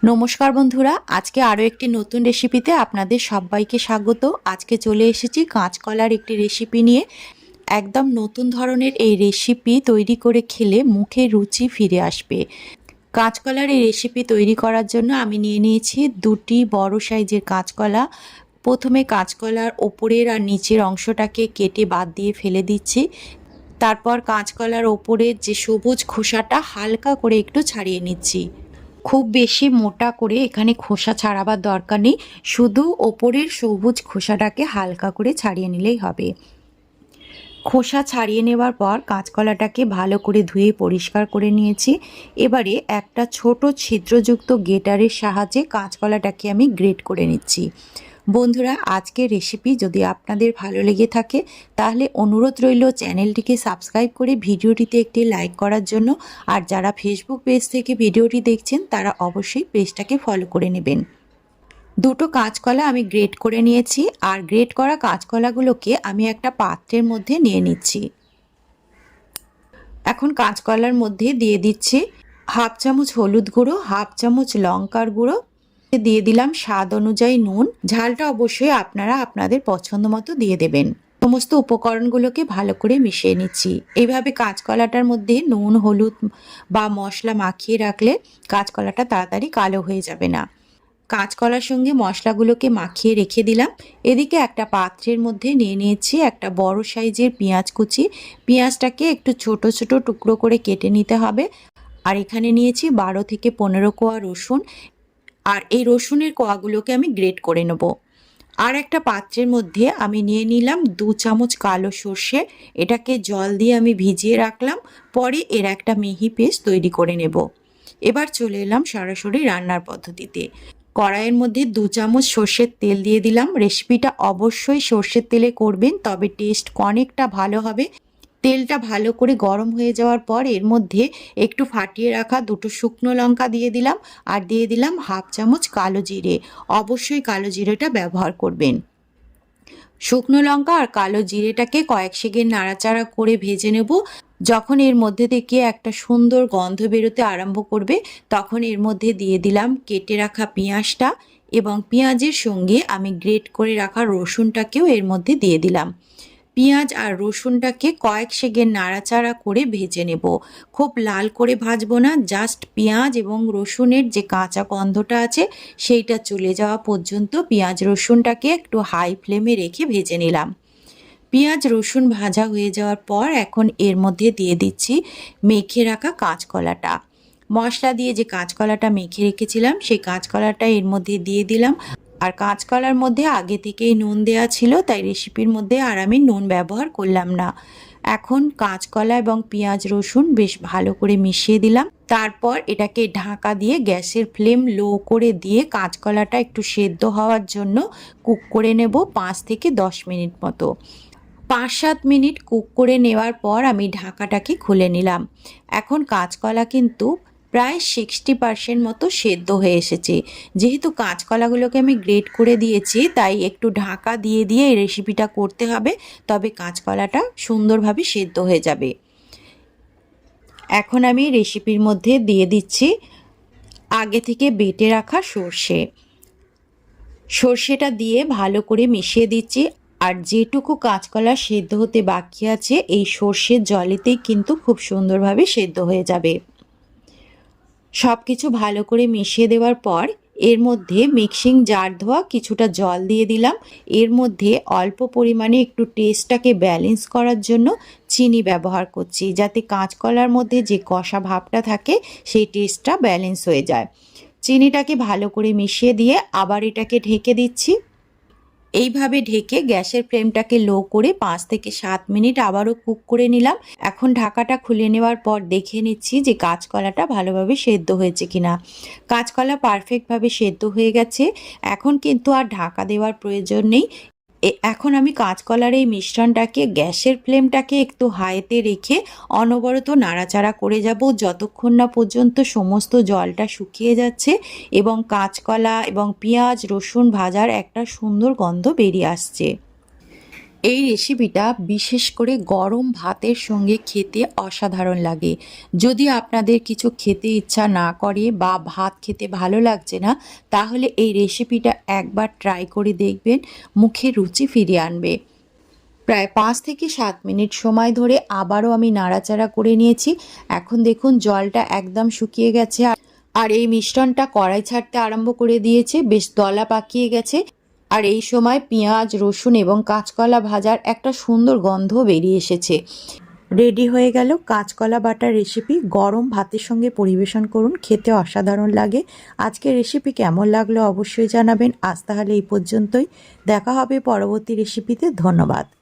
নমস্কার বন্ধুরা, আজকে আরও একটি নতুন রেসিপিতে আপনাদের সবাইকে স্বাগত। আজকে চলে এসেছি কাঁচকলার একটি রেসিপি নিয়ে। একদম নতুন ধরনের এই রেসিপি তৈরি করে খেলে মুখে রুচি ফিরে আসবে। কাঁচকলার এই রেসিপি তৈরি করার জন্য আমি নিয়ে নিয়েছি দুটি বড় সাইজের কাঁচকলা। প্রথমে কাঁচকলার ওপরের আর নিচের অংশটাকে কেটে বাদ দিয়ে ফেলে দিচ্ছি। তারপর কাঁচকলার ওপরের যে সবুজ খোসাটা হালকা করে একটু ছাড়িয়ে নিচ্ছি। খুব বেশি মোটা করে এখানে খোসা ছাড়াবার দরকার নেই, শুধু ওপরের সবুজ খোসাটাকে হালকা করে ছাড়িয়ে নিলেই হবে। খোসা ছাড়িয়ে নেওয়ার পর কাঁচকলাটাকে ভালো করে ধুয়ে পরিষ্কার করে নিয়েছি। এবারে একটা ছোট ছিদ্রযুক্ত গ্রেটারের সাহায্যে কাঁচকলাটাকে আমি গ্রেট করে নিচ্ছি। বন্ধুরা, আজকের রেসিপি যদি আপনাদের ভালো লেগে থাকে তাহলে অনুরোধ রইল চ্যানেলটিকে সাবস্ক্রাইব করে ভিডিওটিতে একটি লাইক করার জন্য। আর যারা ফেসবুক পেজ থেকে ভিডিওটি দেখছেন তারা অবশ্যই পেজটাকে ফলো করে নেবেন। দুটো কাঁচকলা আমি গ্রেট করে নিয়েছি, আর গ্রেট করা কাঁচকলাগুলোকে আমি একটা পাত্রের মধ্যে নিয়ে নিচ্ছি। এখন কাঁচকলার মধ্যে দিয়ে দিচ্ছি হাফ চামচ হলুদ গুঁড়ো, হাফ চামচ লঙ্কার গুঁড়ো, দিয়ে দিলাম স্বাদ অনুযায়ী নুন। ঝালটা অবশ্যই আপনারা আপনাদের পছন্দ মতো দিয়ে দেবেন। সমস্ত উপকরণগুলোকে ভালো করে মিশিয়ে নিচ্ছি। এইভাবে কাঁচকলাটার মধ্যে নুন হলুদ বা মশলা মাখিয়ে রাখলে কাঁচকলাটা তাড়াতাড়ি কালো হয়ে যাবে না। কাঁচকলার সঙ্গে মশলাগুলোকে মাখিয়ে রেখে দিলাম। এদিকে একটা পাত্রের মধ্যে নিয়ে নিয়েছি একটা বড় সাইজের পেঁয়াজ কুচি। পেঁয়াজটাকে একটু ছোট ছোট টুকরো করে কেটে নিতে হবে। আর এখানে নিয়েছি 12 থেকে 15 কোয়া রসুন, আর এই রসুনের কোয়াগুলোকে আমি গ্রেট করে নেব। আর একটা পাত্রের মধ্যে আমি নিয়ে নিলাম 2 চামচ কালো সর্ষে। এটাকে জল দিয়ে আমি ভিজিয়ে রাখলাম, পরে এর একটা মিহি পেস্ট তৈরি করে নেব। এবার চলে এলাম সরাসরি রান্নার পদ্ধতিতে। কড়াইয়ের মধ্যে 2 চামচ সর্ষের তেল দিয়ে দিলাম। রেসিপিটা অবশ্যই সর্ষের তেলে করবেন, তবে টেস্ট অনেকটা ভালো হবে। তেলটা ভালো করে গরম হয়ে যাওয়ার পর এর মধ্যে একটু ফাটিয়ে রাখা দুটো শুকনো লঙ্কা দিয়ে দিলাম, আর দিয়ে দিলাম হাফ চামচ কালো জিরে। অবশ্যই কালো জিরেটা ব্যবহার করবেন। শুকনো লঙ্কা আর কালো জিরেটাকে কয়েক সেকেন্ড নাড়াচাড়া করে ভেজে নেব। যখন এর মধ্যে থেকে একটা সুন্দর গন্ধ বেরোতে আরম্ভ করবে তখন এর মধ্যে দিয়ে দিলাম কেটে রাখা পেঁয়াজটা, এবং পেঁয়াজের সঙ্গে আমি গ্রেট করে রাখা রসুনটাকেও এর মধ্যে দিয়ে দিলাম। পেঁয়াজ আর রসুনটাকে কয়েক সেকেন্ড নাড়াচাড়া করে ভেজে নেব। খুব লাল করে ভাজবো না, জাস্ট পেঁয়াজ এবং রসুনের যে কাঁচা গন্ধটা আছে সেইটা চলে যাওয়া পর্যন্ত পেঁয়াজ রসুনটাকে একটু হাই ফ্লেমে রেখে ভেজে নিলাম। পেঁয়াজ রসুন ভাজা হয়ে যাওয়ার পর এখন এর মধ্যে দিয়ে দিচ্ছি মেখে রাখা কাঁচকলাটা। মশলা দিয়ে যে কাঁচকলাটা মেখে রেখেছিলাম সেই কাঁচকলাটা এর মধ্যে দিয়ে দিলাম। আর কাঁচকলার মধ্যে আগে থেকেই নুন দেওয়া ছিল, তাই রেসিপির মধ্যে আর আমি নুন ব্যবহার করলাম না। এখন কাঁচকলা এবং পেঁয়াজ রসুন বেশ ভালো করে মিশিয়ে দিলাম। তারপর এটাকে ঢাকা দিয়ে গ্যাসের ফ্লেম লো করে দিয়ে কাঁচকলাটা একটু সেদ্ধ হওয়ার জন্য কুক করে নেব 5 থেকে 10 মিনিট মতো। 5-7 মিনিট কুক করে নেওয়ার পর আমি ঢাকাটাকে খুলে নিলাম। এখন কাঁচকলা কিন্তু প্রায় 60% মতো সেদ্ধ হয়ে এসেছে। যেহেতু কাঁচকলাগুলোকে আমি গ্রেট করে দিয়েছি তাই একটু ঢাকা দিয়ে দিয়ে এই রেসিপিটা করতে হবে, তবে কাঁচকলাটা সুন্দরভাবে সেদ্ধ হয়ে যাবে। এখন আমি রেসিপির মধ্যে দিয়ে দিচ্ছি আগে থেকে বেটে রাখা সর্ষেটা দিয়ে ভালো করে মিশিয়ে দিচ্ছি। আর যেটুকু কাঁচকলা সেদ্ধ হতে বাকি আছে এই সর্ষের জলেতেই কিন্তু খুব সুন্দরভাবে সেদ্ধ হয়ে যাবে। সব কিছু ভালো করে মিশিয়ে দেওয়ার পর এর মধ্যে মিক্সিং জার ধোয়া কিছুটা জল দিয়ে দিলাম। এর মধ্যে অল্প পরিমাণে একটু টেস্টটাকে ব্যালেন্স করার জন্য চিনি ব্যবহার করছি, যাতে কাঁচকলার মধ্যে যে কষা ভাবটা থাকে সেই টেস্টটা ব্যালেন্স হয়ে যায়। চিনিটাকে ভালো করে মিশিয়ে দিয়ে আবার এটাকে ঢেকে দিচ্ছি। এইভাবে ঢেকে গ্যাসের ফ্লেমটাকে লো করে 5 থেকে 7 মিনিট আবারও কুক করে নিলাম। এখন ঢাকাটা খুলে নেওয়ার পর দেখে নিচ্ছি যে কাঁচকলাটা ভালোভাবে সেদ্ধ হয়েছে কিনা। কাঁচকলা পারফেক্টভাবে সেদ্ধ হয়ে গেছে। এখন কিন্তু আর ঢাকা দেওয়ার প্রয়োজন নেই। এখন আমি কাঁচকলার এই মিশ্রণটাকে গ্যাসের ফ্লেমটাকে একটু হাইতে রেখে অনবরত নাড়াচাড়া করে যাব যতক্ষণ না পর্যন্ত সমস্ত জলটা শুকিয়ে যাচ্ছে এবং কাঁচকলা এবং পেঁয়াজ রসুন ভাজার একটা সুন্দর গন্ধ বেরিয়ে আসছে। এই রেসিপিটা বিশেষ করে গরম ভাতের সঙ্গে খেতে অসাধারণ লাগে। যদি আপনাদের কিছু খেতে ইচ্ছা না করে বা ভাত খেতে ভালো লাগছে না, তাহলে এই রেসিপিটা একবার ট্রাই করে দেখবেন, মুখে রুচি ফিরিয়ে আনবে। প্রায় 5 থেকে 7 মিনিট সময় ধরে আবারও আমি নাড়াচাড়া করে নিয়েছি। এখন দেখুন জলটা একদম শুকিয়ে গেছে আর এই মিশ্রণটা কড়াই ছাড়তে আরম্ভ করে দিয়েছে, বেশ দলা পাকিয়ে গেছে। আর এই সময় পেঁয়াজ, রসুন এবং কাঁচকলা ভাজার একটা সুন্দর গন্ধ বেরিয়ে এসেছে। রেডি হয়ে গেল কাঁচকলা বাটার রেসিপি। গরম ভাতের সঙ্গে পরিবেশন করুন, খেতে অসাধারণ লাগে। আজকের রেসিপি কেমন লাগলো অবশ্যই জানাবেন। আজ তাহলে এই পর্যন্তই, দেখা হবে পরবর্তী রেসিপিতে। ধন্যবাদ।